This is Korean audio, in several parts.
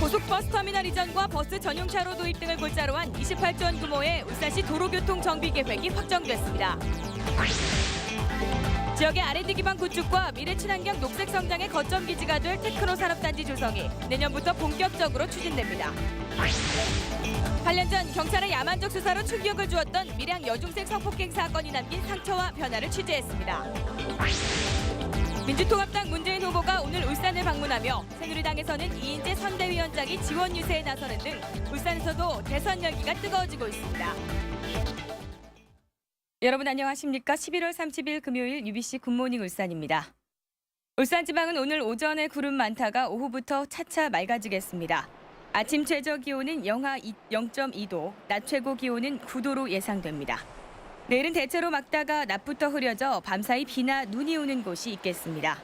고속버스 터미널 이전과 버스 전용차로 도입 등을 골자로 한 28조 원 규모의 울산시 도로교통 정비 계획이 확정됐습니다. 지역의 R&D 기반 구축과 미래 친환경 녹색 성장의 거점 기지가 될 테크노 산업단지 조성이 내년부터 본격적으로 추진됩니다. 8년 전 경찰의 야만적 수사로 충격을 주었던 밀양 여중생 성폭행 사건이 남긴 상처와 변화를 취재했습니다. 민주통합당 문재인 후보가 오늘 울산을 방문하며 새누리당에서는 이인재 선대위원장이 지원 유세에 나서는 등 울산에서도 대선 열기가 뜨거워지고 있습니다. 여러분 안녕하십니까? 11월 30일 금요일 UBC 굿모닝 울산입니다. 울산지방은 오늘 오전에 구름 많다가 오후부터 차차 맑아지겠습니다. 아침 최저 기온은 영하 0.2도, 낮 최고 기온은 9도로 예상됩니다. 내일은 대체로 맑다가 낮부터 흐려져 밤사이 비나 눈이 오는 곳이 있겠습니다.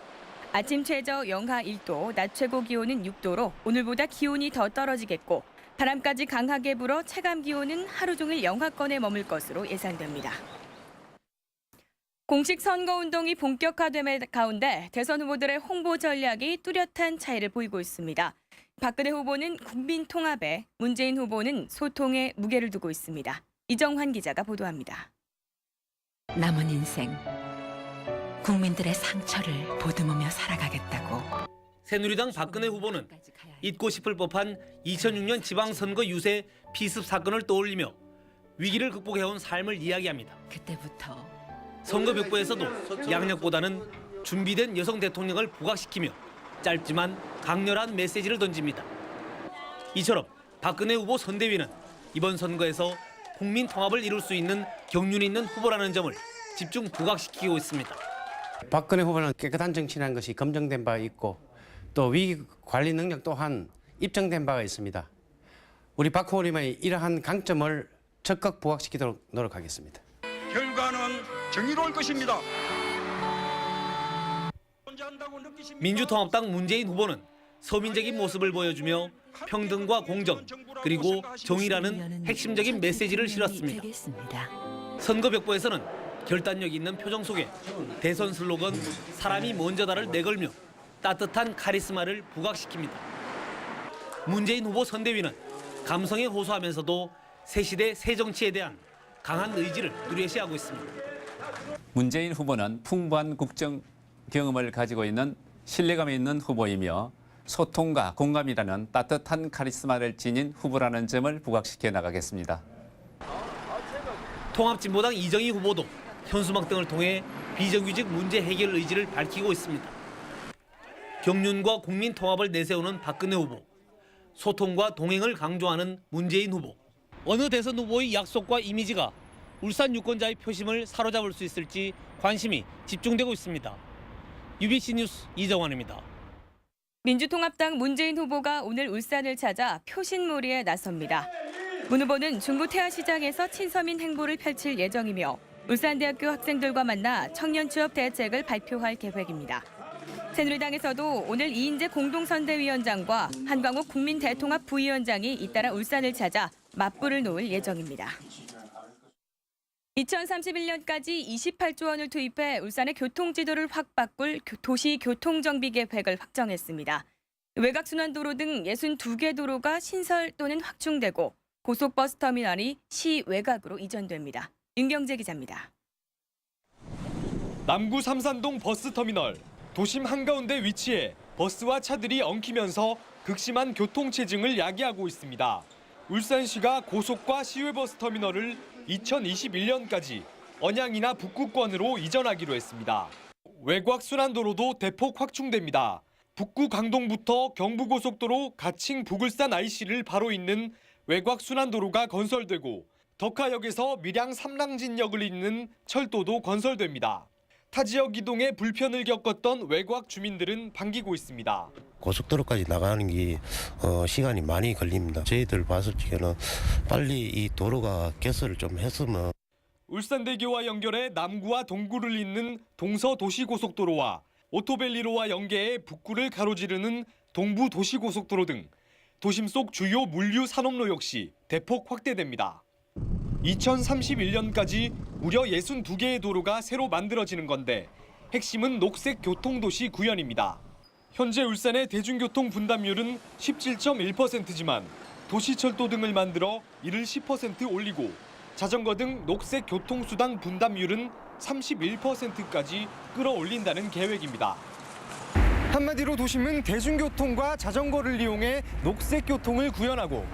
아침 최저 영하 1도, 낮 최고 기온은 6도로 오늘보다 기온이 더 떨어지겠고 바람까지 강하게 불어 체감 기온은 하루 종일 영하권에 머물 것으로 예상됩니다. 공식 선거운동이 본격화됨의 가운데 대선 후보들의 홍보 전략이 뚜렷한 차이를 보이고 있습니다. 박근혜 후보는 국민 통합에, 문재인 후보는 소통에 무게를 두고 있습니다. 이정환 기자가 보도합니다. 남은 인생, 국민들의 상처를 보듬으며 살아가겠다고. 새누리당 박근혜 후보는 잊고 싶을 법한 2006년 지방선거 유세 피습 사건을 떠올리며 위기를 극복해온 삶을 이야기합니다. 그때부터 선거벽보에서도 양력보다는 준비된 여성 대통령을 부각시키며 짧지만 강렬한 메시지를 던집니다. 이처럼 박근혜 후보 선대위는 이번 선거에서 국민 통합을 이룰 수 있는 경륜 있는 후보라는 점을 집중 부각시키고 있습니다. 박근혜 후보는 깨끗한 정치라는 것이 검증된 바가 있고 또 위기 관리 능력 또한 입증된 바가 있습니다. 우리 박 후보님의 이러한 강점을 적극 부각시키도록 노력하겠습니다. 결과는 정의로울 것입니다. 민주통합당 문재인 후보는 서민적인 모습을 보여주며 평등과 공정, 그리고 정의라는 핵심적인 메시지를 실었습니다. 선거벽보에서는 결단력 있는 표정 속에 대선 슬로건 사람이 먼저다를 내걸며 따뜻한 카리스마를 부각시킵니다. 문재인 후보 선대위는 감성에 호소하면서도 새시대 새정치에 대한 강한 의지를 뚜렷이하고 있습니다. 문재인 후보는 풍부한 국정 경험을 가지고 있는 신뢰감 있는 후보이며 소통과 공감이라는 따뜻한 카리스마를 지닌 후보라는 점을 부각시켜 나가겠습니다. 통합진보당 이정희 후보도 현수막 등을 통해 비정규직 문제 해결 의지를 밝히고 있습니다. 경륜과 국민 통합을 내세우는 박근혜 후보, 소통과 동행을 강조하는 문재인 후보. 어느 대선 후보의 약속과 이미지가 울산 유권자의 표심을 사로잡을 수 있을지 관심이 집중되고 있습니다. UBC 뉴스 이정환입니다. 민주통합당 문재인 후보가 오늘 울산을 찾아 표신몰이에 나섭니다. 문 후보는 중구 태화시장에서 친서민 행보를 펼칠 예정이며 울산대학교 학생들과 만나 청년 취업 대책을 발표할 계획입니다. 새누리당에서도 오늘 이인재 공동선대위원장과 한광욱 국민대통합 부위원장이 잇따라 울산을 찾아 맞불을 놓을 예정입니다. 2031년까지 28조 원을 투입해 울산의 교통지도를 확 바꿀 도시교통정비 계획을 확정했습니다. 외곽순환도로 등 62개 도로가 신설 또는 확충되고 고속버스 터미널이 시 외곽으로 이전됩니다. 윤경재 기자입니다. 남구 삼산동 버스터미널. 도심 한가운데 위치해 버스와 차들이 엉키면서 극심한 교통체증을 야기하고 있습니다. 울산시가 고속과 시외버스 터미널을 2021년까지 언양이나 북구권으로 이전하기로 했습니다. 외곽 순환도로도 대폭 확충됩니다. 북구 강동부터 경부고속도로 가칭 부글산 IC를 바로 잇는 외곽 순환도로가 건설되고 덕하역에서 밀양 삼랑진역을 잇는 철도도 건설됩니다. 타 지역 이동에 불편을 겪었던 외곽 주민들은 반기고 있습니다. 고속도로까지 나가는 게 시간이 많이 걸립니다. 저희들 봤을 적에는 빨리 이 도로가 개설을 좀 했으면. 울산대교와 연결해 남구와 동구를 잇는 동서도시고속도로와 오토밸리로와 연계해 북구를 가로지르는 동부도시고속도로 등 도심 속 주요 물류 산업로 역시 대폭 확대됩니다. 2031년까지 무려 62개의 도로가 새로 만들어지는 건데 핵심은 녹색 교통도시 구현입니다. 현재 울산의 대중교통 분담률은 17.1%지만 도시철도 등을 만들어 이를 10% 올리고 자전거 등 녹색 교통수당 분담률은 31%까지 끌어올린다는 계획입니다. 한마디로 도심은 대중교통과 자전거를 이용해 녹색 교통을 구현하고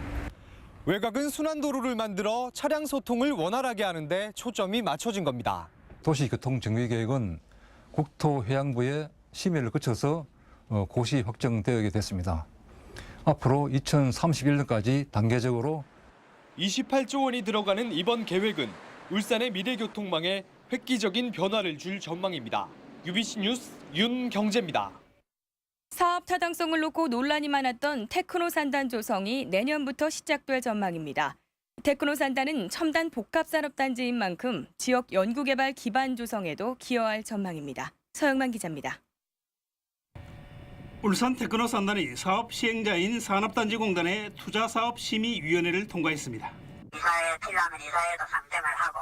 외곽은 순환도로를 만들어 차량 소통을 원활하게 하는 데 초점이 맞춰진 겁니다. 도시교통정비계획은 국토해양부의 심의를 거쳐서 고시 확정되게 됐습니다. 앞으로 2031년까지 단계적으로 28조 원이 들어가는 이번 계획은 울산의 미래교통망에 획기적인 변화를 줄 전망입니다. UBC 뉴스 윤경재입니다. 사업 타당성을 놓고 논란이 많았던 테크노산단 조성이 내년부터 시작될 전망입니다. 테크노산단은 첨단 복합산업단지인 만큼 지역 연구개발 기반 조성에도 기여할 전망입니다. 서영만 기자입니다. 울산 테크노산단이 사업 시행자인 산업단지공단의 투자사업심의위원회를 통과했습니다. 이사에 필요하면 이사에도 상정을 하고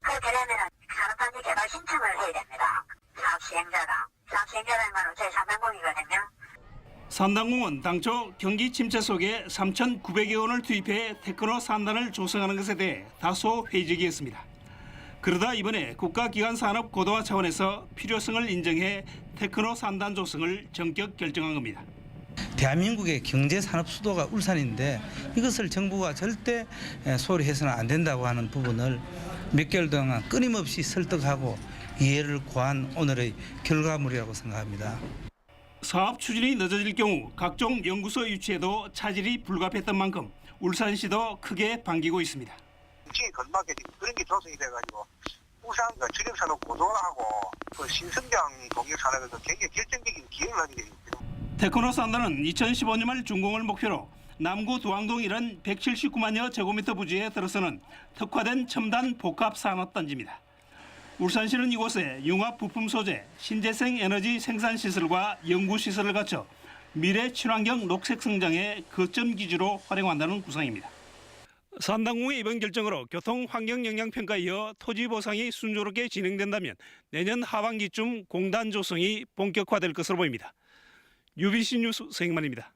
그렇게 되면 산업단지 개발 신청을 해야 됩니다. 사업 시행자라는 건 저희 산단공이거든요. 산단공은 당초 경기 침체 속에 3,900여 원을 투입해 테크노산단을 조성하는 것에 대해 다소 회의적이었습니다. 그러다 이번에 국가기관산업 고도화 차원에서 필요성을 인정해 테크노산단 조성을 전격 결정한 겁니다. 대한민국의 경제산업 수도가 울산인데 이것을 정부가 절대 소홀히 해서는 안 된다고 하는 부분을 몇 개월 동안 끊임없이 설득하고 이해를 구한 오늘의 결과물이라고 생각합니다. 사업 추진이 늦어질 경우 각종 연구소 유치에도 차질이 불가피했던 만큼 울산시도 크게 반기고 있습니다. 건막에 그런 게 조성이 돼가지고 울산 주력산업 고도화하고 신성장 동력산업에서 굉장히 결정적인 기여를 하게 되죠. 테크노산단은 2015년 말 준공을 목표로 남구 두항동 이런 179만여 제곱미터 부지에 들어서는 특화된 첨단 복합산업단지입니다. 울산시는 이곳에 융합 부품 소재, 신재생 에너지 생산 시설과 연구 시설을 갖춰 미래 친환경 녹색 성장의 거점 기지로 활용한다는 구상입니다. 산단공의 이번 결정으로 교통 환경 영향 평가에 이어 토지 보상이 순조롭게 진행된다면 내년 하반기쯤 공단 조성이 본격화될 것으로 보입니다. UBC 뉴스 서영만입니다.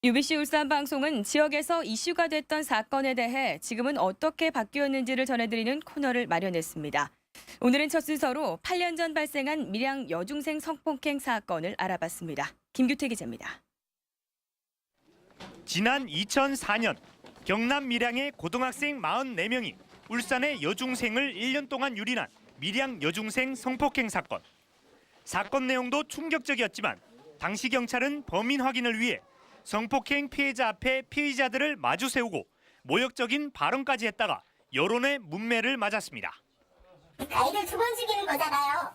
UBC 울산 방송은 지역에서 이슈가 됐던 사건에 대해 지금은 어떻게 바뀌었는지를 전해드리는 코너를 마련했습니다. 오늘은 첫 순서로 8년 전 발생한 밀양 여중생 성폭행 사건을 알아봤습니다. 김규태 기자입니다. 지난 2004년 경남 밀양의 고등학생 44명이 울산의 여중생을 1년 동안 유린한 밀양 여중생 성폭행 사건. 사건 내용도 충격적이었지만 당시 경찰은 범인 확인을 위해 성폭행 피해자 앞에 피의자들을 마주 세우고 모욕적인 발언까지 했다가 여론의 문매를 맞았습니다. 아이들 두 번 죽이는 거잖아요.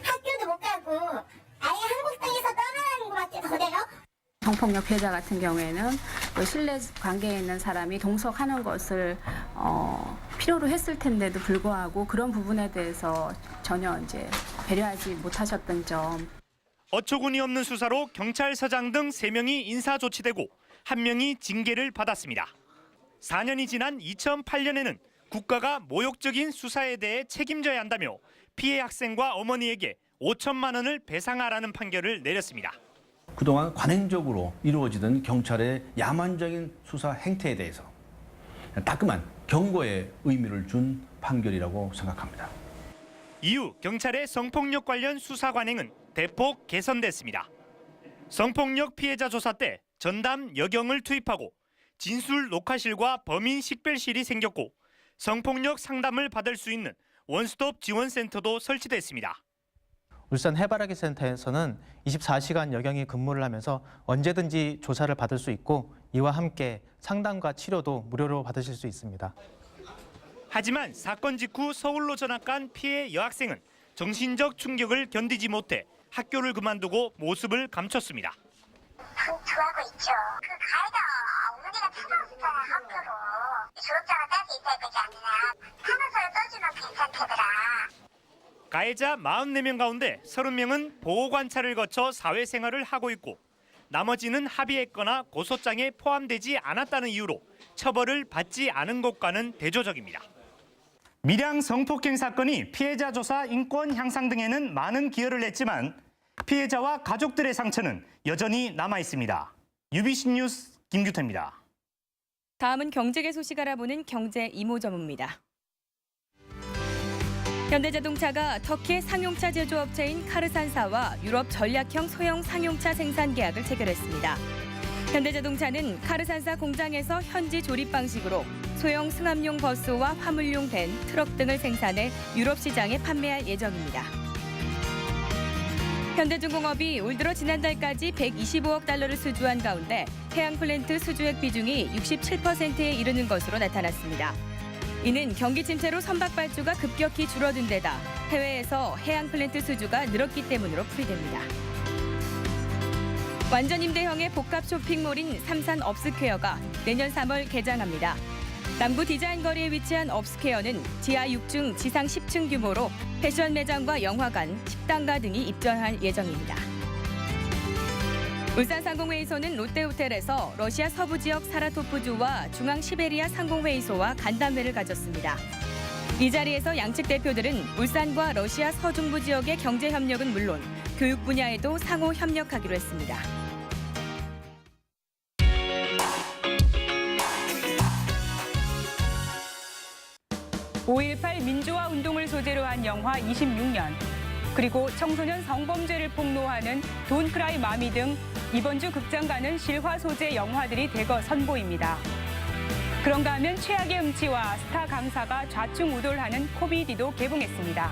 학교도 못 가고 아예 한국 땅에서 떠나는 것밖에 더 돼요? 성폭력 피해자 같은 경우에는 신뢰 관계에 있는 사람이 동석하는 것을 필요로 했을 텐데도 불구하고 그런 부분에 대해서 전혀 배려하지 못하셨던 점. 어처구니 없는 수사로 경찰서장 등 3명이 인사조치되고 1명이 징계를 받았습니다. 4년이 지난 2008년에는 국가가 모욕적인 수사에 대해 책임져야 한다며 피해 학생과 어머니에게 5천만 원을 배상하라는 판결을 내렸습니다. 그동안 관행적으로 이루어지던 경찰의 야만적인 수사 행태에 대해서 따끔한 경고의 의미를 준 판결이라고 생각합니다. 이후 경찰의 성폭력 관련 수사 관행은 대폭 개선됐습니다. 성폭력 피해자 조사 때 전담 여경을 투입하고 진술 녹화실과 범인 식별실이 생겼고 성폭력 상담을 받을 수 있는 원스톱 지원센터도 설치됐습니다. 울산 해바라기 센터에서는 24시간 여경이 근무를 하면서 언제든지 조사를 받을 수 있고 이와 함께 상담과 치료도 무료로 받으실 수 있습니다. 하지만 사건 직후 서울로 전학 간 피해 여학생은 정신적 충격을 견디지 못해 학교를 그만두고 모습을 감췄습니다. 좋아하고 있죠. 그 가해자 어머니가 찾아왔잖아요, 학교로. 졸업장을 딸 수 있어야 되지 않느냐. 하면서 떠주면 괜찮대더라. 가해자 44명 가운데 30명은 보호 관찰을 거쳐 사회생활을 하고 있고 나머지는 합의했거나 고소장에 포함되지 않았다는 이유로 처벌을 받지 않은 것과는 대조적입니다. 밀양 성폭행 사건이 피해자 조사, 인권 향상 등에는 많은 기여를 했지만 피해자와 가족들의 상처는 여전히 남아 있습니다. UBC 뉴스 김규태입니다. 다음은 경제계 소식 알아보는 경제 이모저모입니다. 현대자동차가 터키의 상용차 제조업체인 카르산사와 유럽 전략형 소형 상용차 생산 계약을 체결했습니다. 현대자동차는 카르산사 공장에서 현지 조립 방식으로 소형 승합용 버스와 화물용 밴, 트럭 등을 생산해 유럽 시장에 판매할 예정입니다. 현대중공업이 올 들어 지난달까지 125억 달러를 수주한 가운데 해양 플랜트 수주액 비중이 67%에 이르는 것으로 나타났습니다. 이는 경기 침체로 선박 발주가 급격히 줄어든 데다 해외에서 해양 플랜트 수주가 늘었기 때문으로 풀이됩니다. 완전 임대형의 복합 쇼핑몰인 삼산 업스퀘어가 내년 3월 개장합니다. 남구 디자인 거리에 위치한 업스퀘어는 지하 6층, 지상 10층 규모로 패션 매장과 영화관, 식당가 등이 입점할 예정입니다. 울산상공회의소는 롯데호텔에서 러시아 서부 지역 사라토프주와 중앙시베리아 상공회의소와 간담회를 가졌습니다. 이 자리에서 양측 대표들은 울산과 러시아 서중부 지역의 경제 협력은 물론 교육 분야에도 상호 협력하기로 했습니다. (5.18) 민주화 운동을 소재로 한 영화 26년, 그리고 청소년 성범죄를 폭로하는 Don't Cry Mommy 등 이번 주 극장 가는 실화 소재 영화들이 대거 선보입니다. 그런가 하면 최악의 음치와 스타 강사가 좌충우돌하는 코미디도 개봉했습니다.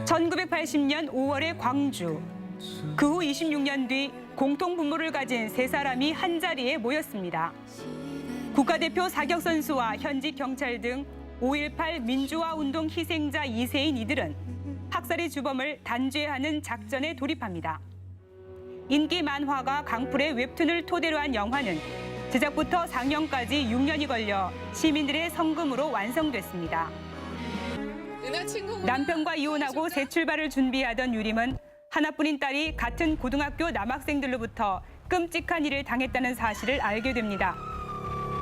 1980년 5월의 광주. 그 후 26년 뒤 공통 분모를 가진 세 사람이 한자리에 모였습니다. 국가대표 사격 선수와 현직 경찰 등 5.18 민주화 운동 희생자 2세인 이들은 학살의 주범을 단죄하는 작전에 돌입합니다. 인기 만화가 강풀의 웹툰을 토대로 한 영화는 제작부터 상영까지 6년이 걸려 시민들의 성금으로 완성됐습니다. 남편과 이혼하고 새 출발을 준비하던 유림은 하나뿐인 딸이 같은 고등학교 남학생들로부터 끔찍한 일을 당했다는 사실을 알게 됩니다.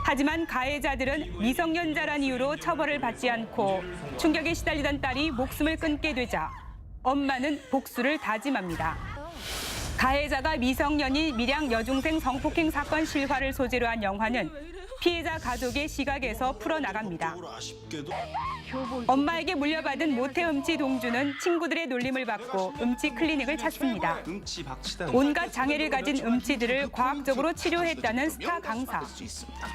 하지만 가해자들은 미성년자란 이유로 처벌을 받지 않고 충격에 시달리던 딸이 목숨을 끊게 되자 엄마는 복수를 다짐합니다. 가해자가 미성년인 밀양 여중생 성폭행 사건 실화를 소재로 한 영화는 피해자 가족의 시각에서 풀어나갑니다. 엄마에게 물려받은 모태 음치 동주는 친구들의 놀림을 받고 음치 클리닉을 찾습니다. 온갖 장애를 가진 음치들을 과학적으로 치료했다는 스타 강사.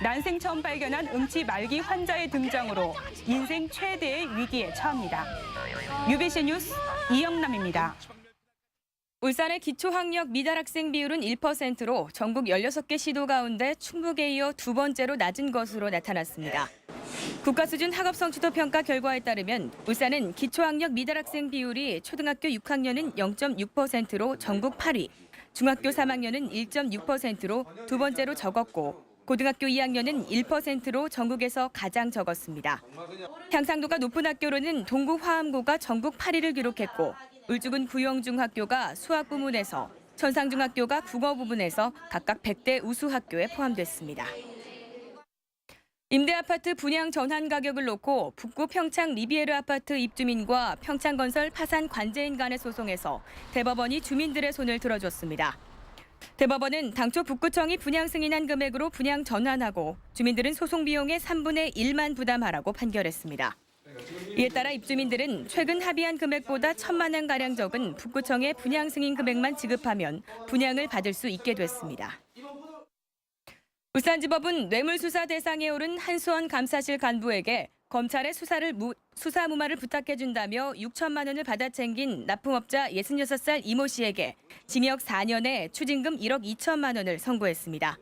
난생 처음 발견한 음치 말기 환자의 등장으로 인생 최대의 위기에 처합니다. UBC 뉴스 이영남입니다. 울산의 기초학력 미달 학생 비율은 1%로 전국 16개 시도 가운데 충북에 이어 두 번째로 낮은 것으로 나타났습니다. 국가 수준 학업 성취도 평가 결과에 따르면 울산은 기초학력 미달 학생 비율이 초등학교 6학년은 0.6%로 전국 8위, 중학교 3학년은 1.6%로 두 번째로 적었고 고등학교 2학년은 1%로 전국에서 가장 적었습니다. 향상도가 높은 학교로는 동구화암고가 전국 8위를 기록했고 울주군 구영중학교가 수학 부문에서, 천상중학교가 국어 부문에서 각각 100대 우수 학교에 포함됐습니다. 임대아파트 분양 전환 가격을 놓고 북구 평창 리비에르 아파트 입주민과 평창건설 파산 관제인 간의 소송에서 대법원이 주민들의 손을 들어줬습니다. 대법원은 당초 북구청이 분양 승인한 금액으로 분양 전환하고 주민들은 소송 비용의 3분의 1만 부담하라고 판결했습니다. 이에 따라 입주민들은 최근 합의한 금액보다 1,000만 원가량 적은 북구청의 분양 승인 금액만 지급하면 분양을 받을 수 있게 됐습니다. 울산지법은 뇌물수사 대상에 오른 한수원 감사실 간부에게 검찰의 수사 무마를 부탁해준다며 6천만 원을 받아 챙긴 납품업자 66살 이모 씨에게 징역 4년에 추징금 1억 2천만 원을 선고했습니다.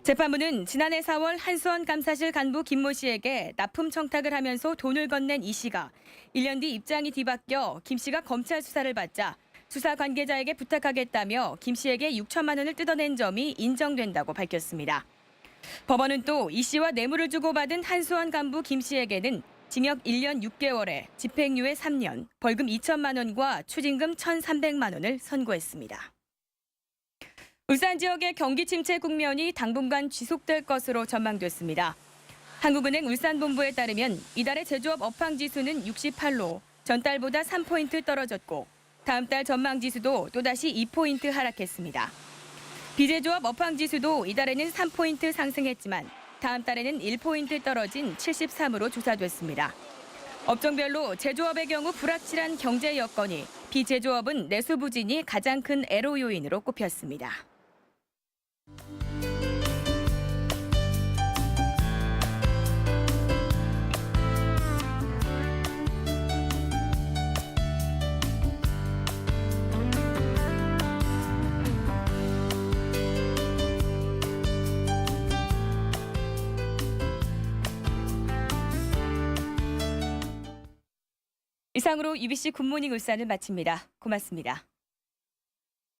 재판부는 지난해 4월 한수원 감사실 간부 김모 씨에게 납품 청탁을 하면서 돈을 건넨 이 씨가 1년 뒤 입장이 뒤바뀌어 김 씨가 검찰 수사를 받자 수사 관계자에게 부탁하겠다며 김 씨에게 6천만 원을 뜯어낸 점이 인정된다고 밝혔습니다. 법원은 또 이 씨와 뇌물을 주고받은 한수원 간부 김 씨에게는 징역 1년 6개월에 집행유예 3년, 벌금 2천만 원과 추징금 1,300만 원을 선고했습니다. 울산 지역의 경기 침체 국면이 당분간 지속될 것으로 전망됐습니다. 한국은행 울산본부에 따르면 이달의 제조업 업황지수는 68로 전달보다 3포인트 떨어졌고 다음 달 전망지수도 또다시 2포인트 하락했습니다. 비제조업 업황지수도 이달에는 3포인트 상승했지만 다음 달에는 1포인트 떨어진 73으로 조사됐습니다. 업종별로 제조업의 경우 불확실한 경제 여건이, 비제조업은 내수 부진이 가장 큰 애로 요인으로 꼽혔습니다. 이상으로 UBC 굿모닝 울산을 마칩니다. 고맙습니다.